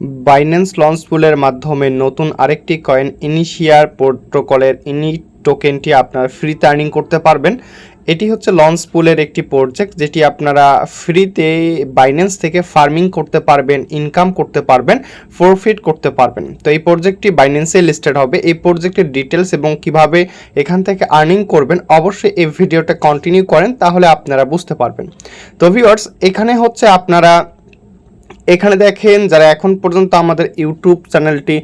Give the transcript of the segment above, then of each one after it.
Binance launch পুলের মাধ্যমে নতুন আরেকটি কয়েন ইনিশিয়ার প্রোটোকলের ইনি টোকেনটি আপনারা ফ্রিতে আর্নিং করতে পারবেন। এটি হচ্ছে লঞ্চ পুলের একটি প্রজেক্ট যেটি আপনারা ফ্রিতে বাইন্যান্স থেকে ফার্মিং করতে পারবেন, ইনকাম করতে পারবেন, প্রফিট করতে পারবেন। তো এই প্রজেক্টটি বাইন্যান্সে লিস্টেড হবে। এই প্রজেক্টের ডিটেলস এবং কিভাবে এখান থেকে আর্নিং করবেন অবশ্যই এই ভিডিওটা কন্টিনিউ করেন, তাহলে আপনারা বুঝতে পারবেন। তো ভিউয়ার্স, এখানে হচ্ছে আপনারা এখানে দেখেন যারা এখন পর্যন্ত আমাদের ইউটিউব চ্যানেলটি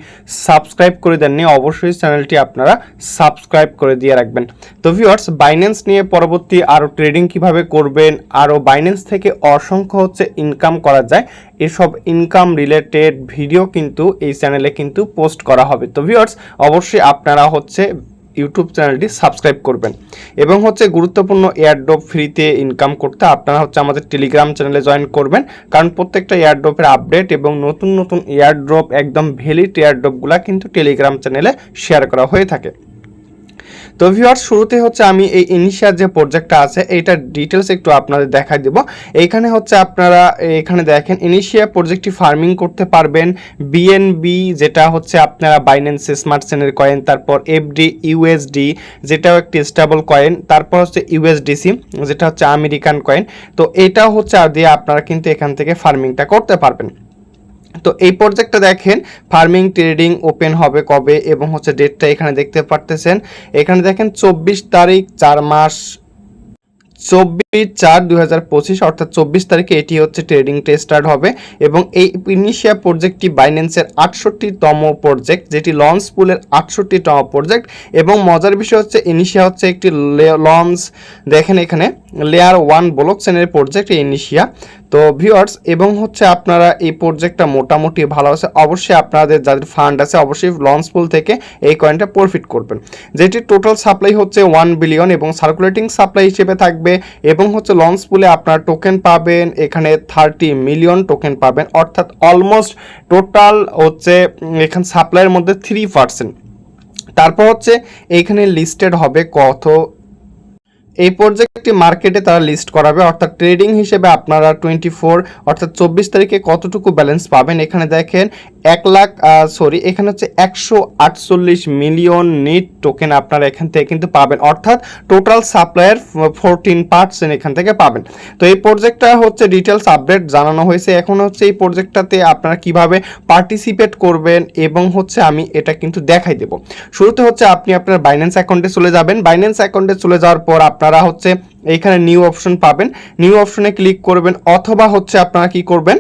সাবস্ক্রাইব করে দেননি অবশ্যই চ্যানেলটি আপনারা সাবস্ক্রাইব করে দিয়ে রাখবেন। তো ভিউয়ার্স, বাইন্যান্স নিয়ে পরবর্তী আরও ট্রেডিং কিভাবে করবেন, আরও বাইন্যান্স থেকে অসংখ্য হচ্ছে ইনকাম করা যায়, এসব ইনকাম রিলেটেড ভিডিও কিন্তু এই চ্যানেলে কিন্তু পোস্ট করা হবে। তো ভিউয়ার্স, অবশ্যই আপনারা হচ্ছে ইউটিউব চ্যানেলটি সাবস্ক্রাইব করবেন এবং হচ্ছে গুরুত্বপূর্ণ এয়ারড্রপ ফ্রিতে ইনকাম করতে আপনারা হচ্ছে আমাদের টেলিগ্রাম চ্যানেলে জয়েন করবেন, কারণ প্রত্যেকটা এয়ারড্রপের আপডেট এবং নতুন নতুন এয়ারড্রপ একদম ভ্যালিড এয়ারড্রপগুলো কিন্তু টেলিগ্রাম চ্যানেলে শেয়ার করা হয়ে থাকে। তো ভিউয়ার্স, শুরুতে হচ্ছে আমি এই ইনিশিয়ার যে প্রজেক্টটা আছে এইটার ডিটেলস একটু আপনাদের দেখাই দেব। এইখানে হচ্ছে আপনারা এখানে দেখেন ইনিশিয়া প্রজেক্টটি ফার্মিং করতে পারবেন। বিএনবি যেটা হচ্ছে আপনারা বাইন্যান্স স্মার্ট চেনের কয়েন, তারপর এফডি ইউএসডি যেটাও একটি স্টেবল কয়েন, তারপর হচ্ছে ইউএসডিসি যেটা হচ্ছে আমেরিকান কয়েন। তো এটাও হচ্ছে দিয়ে আপনারা কিন্তু এখান থেকে ফার্মিংটা করতে পারবেন। তো এই প্রজেক্টটা দেখেন ফার্মিং ট্রেডিং ওপেন হবে কবে এবং হচ্ছে ডেটটা এখানে দেখতে পারতেছেন। এখানে দেখেন 24 তারিখ 4 মাস 24/4/2025 অর্থাৎ 24 তারিখে এটি হচ্ছে ট্রেডিংটা স্টার্ট হবে এবং এই ইনিশিয়া প্রজেক্টটি বাইন্যান্সের 68তম প্রজেক্ট, যেটি লঞ্চ পুলের 68তম প্রজেক্ট। এবং মজার বিষয় হচ্ছে ইনিশিয়া হচ্ছে একটি লঞ্চ, দেখেন এখানে লেয়ার 1 ব্লক চেনের প্রজেক্ট ইনিশিয়া। তো ভিউয়ার্স, এবং হচ্ছে আপনারা এই প্রজেক্টটা মোটামুটি ভালো আছে, অবশ্যই আপনাদের যাদের ফান্ড আছে অবশ্যই লঞ্চ পুল থেকে এই কয়েনটা প্রফিট করবেন, যেটি টোটাল সাপ্লাই হচ্ছে 1 বিলিয়ন এবং সার্কুলেটিং সাপ্লাই হিসেবে থাকবে। এবং হচ্ছে লঞ্চ পুলে আপনার টোকেন পাবেন এখানে 30 মিলিয়ন টোকেন পাবেন, অর্থাৎ অলমোস্ট টোটাল হচ্ছে এখানে সাপ্লাইয়ের মধ্যে 3%। তারপর হচ্ছে এইখানে লিস্টেড হবে কত এই প্রজেক্টটি মার্কেটে তারা লিস্ট করাবে, অর্থাৎ ট্রেডিং হিসেবে আপনারা 24 অর্থাৎ 24 তারিখে কতটুকু ব্যালেন্স পাবেন। এখানে দেখেন এখানে হচ্ছে 148 মিলিয়ন নিট টোকেন আপনারা এখান থেকে কিন্তু পাবেন, অর্থাৎ টোটাল সাপ্লাইয়ের 14% এখান থেকে পাবেন। তো এই প্রজেক্টটা হচ্ছে ডিটেলস আপডেট জানানো হয়েছে। এখন হচ্ছে এই প্রজেক্টটাতে আপনারা কিভাবে পার্টিসিপেট করবেন এবং হচ্ছে আমি এটা কিন্তু দেখাই দেব। শুরুতে হচ্ছে আপনি আপনার বাইন্যান্স অ্যাকাউন্টে চলে যাবেন। বাইন্যান্স অ্যাকাউন্টে চলে যাওয়ার পর আপনারা হচ্ছে এইখানে নিউ অপশন পাবেন, নিউ অপশনে ক্লিক করবেন, অথবা হচ্ছে আপনারা কি করবেন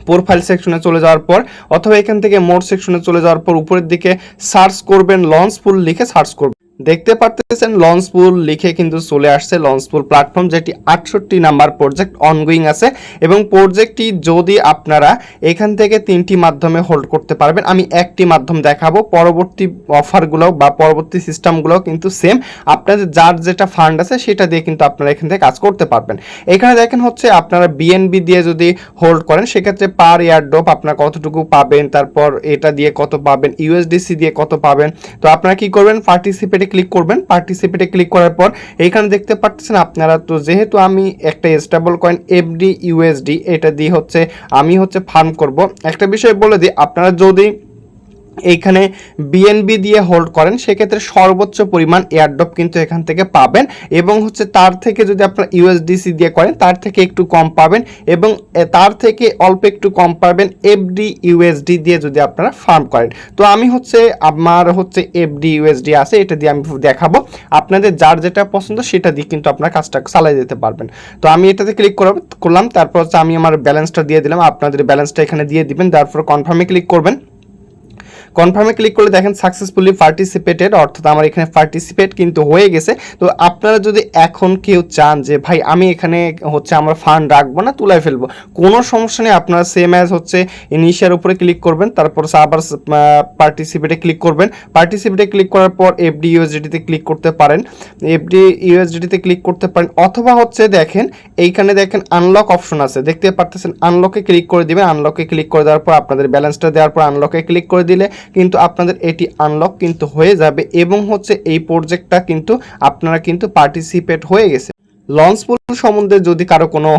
প্রোফাইল সেকশনে চলে যাওয়ার পর অথবা এখান থেকে মোর সেকশনে চলে যাওয়ার পর উপরের দিকে সার্চ করবেন, লঞ্চ পুল লিখে সার্চ করবেন। দেখতে পারতেছেন লঞ্চ পুল লিখে কিন্তু চলে আসছে লঞ্চ পুল প্ল্যাটফর্ম, যেটি 68 নাম্বার প্রজেক্ট অনগোয়িং আছে এবং প্রজেক্টটি যদি আপনারা এখান থেকে 3টি মাধ্যমে হোল্ড করতে পারবেন। আমি একটি মাধ্যম দেখাবো, পরবর্তী অফারগুলো বা পরবর্তী সিস্টেমগুলো কিন্তু সেম, আপনাদের যার যেটা ফান্ড আছে সেটা দিয়ে কিন্তু আপনারা এখান থেকে কাজ করতে পারবেন। এখানে দেখেন হচ্ছে আপনারা বিএনবি দিয়ে যদি হোল্ড করেন সেক্ষেত্রে পার এয়ারড্রপ আপনারা কতটুকু পাবেন, তারপর এটা দিয়ে কত পাবেন, ইউএসডিসি দিয়ে কত পাবেন। তো আপনারা কি করবেন, পার্টিসিপেটে ক্লিক করবেন। পার্টিসিপেটে ক্লিক করার পর এখানে দেখতে পাচ্ছেন আপনারা, তো যেহেতু আমি একটা স্টেবল কয়েন এফডি ইউএসডি এটা দিয়ে হচ্ছে আমি হচ্ছে ফার্ম করব। একটা বিষয় বলে দিই, আপনারা যদি এইখানে বিএনবি দিয়ে হোল্ড করেন সেক্ষেত্রে সর্বোচ্চ পরিমাণ এয়ারড্রপ কিন্তু এখান থেকে পাবেন এবং হচ্ছে তার থেকে যদি আপনারা ইউএসডিসি দিয়ে করেন তার থেকে একটু কম পাবেন এবং তার থেকে অল্প একটু কম পাবেন এফডি ইউএসডি দিয়ে যদি আপনারা ফার্ম করেন। তো আমি হচ্ছে আমার হচ্ছে এফডি ইউএসডি আছে, এটা দিয়ে আমি দেখাবো, আপনাদের যার যেটা পছন্দ সেটা দিয়ে কিন্তু আপনারা কাজটা চালাই দিতে পারবেন। তো আমি এটাতে ক্লিক করলাম, তারপর হচ্ছে আমি আমার ব্যালেন্সটা দিয়ে দিলাম, আপনাদের ব্যালেন্সটা এখানে দিয়ে দিবেন, তারপর কনফার্মে ক্লিক করবেন। কনফার্মে ক্লিক করলে দেখেন সাকসেসফুলি পার্টিসিপেটেড, অর্থাৎ আমার এখানে পার্টিসিপেট কিন্তু হয়ে গেছে। তো আপনারা যদি এখন কেউ চান যে ভাই আমি এখানে হচ্ছে আমার ফান্ড রাখবো না, তুলে ফেলবো, কোনো সমস্যা নেই, আপনারা সেম অ্যাজ হচ্ছে ইনিশিয়ার উপরে ক্লিক করবেন, তারপর আবার পার্টিসিপেটে ক্লিক করবেন। পার্টিসিপেটে ক্লিক করার পর এফডি ইউএসডিতে ক্লিক করতে পারেন, এফডি ইউএসডিতে ক্লিক করতে পারেন, অথবা হচ্ছে দেখেন এইখানে দেখেন আনলক অপশন আছে, দেখতে পারতেছেন, আনলকে ক্লিক করে দিবেন। আনলকে ক্লিক করে দেওয়ার পর আপনাদের ব্যালেন্সটা দেওয়ার পর আনলকে ক্লিক করে দিলে কিন্তু আপনাদের এটি আনলক কিন্তু হয়ে যাবে এবং হচ্ছে এই প্রজেক্টটা কিন্তু আপনারা কিন্তু পার্টিসিপেট হয়ে গেছে। লঞ্চ পুল সম্বন্ধে যদি কারো কোনো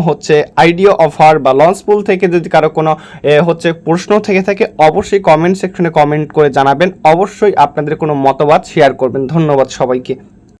আইডিয়া অফার বা লঞ্চ পুল থেকে যদি কারো কোনো প্রশ্ন থেকে থাকে অবশ্যই কমেন্ট সেকশনে কমেন্ট করে জানাবেন। অবশ্যই আপনাদের কোনো মতামত শেয়ার করবেন। ধন্যবাদ সবাইকে।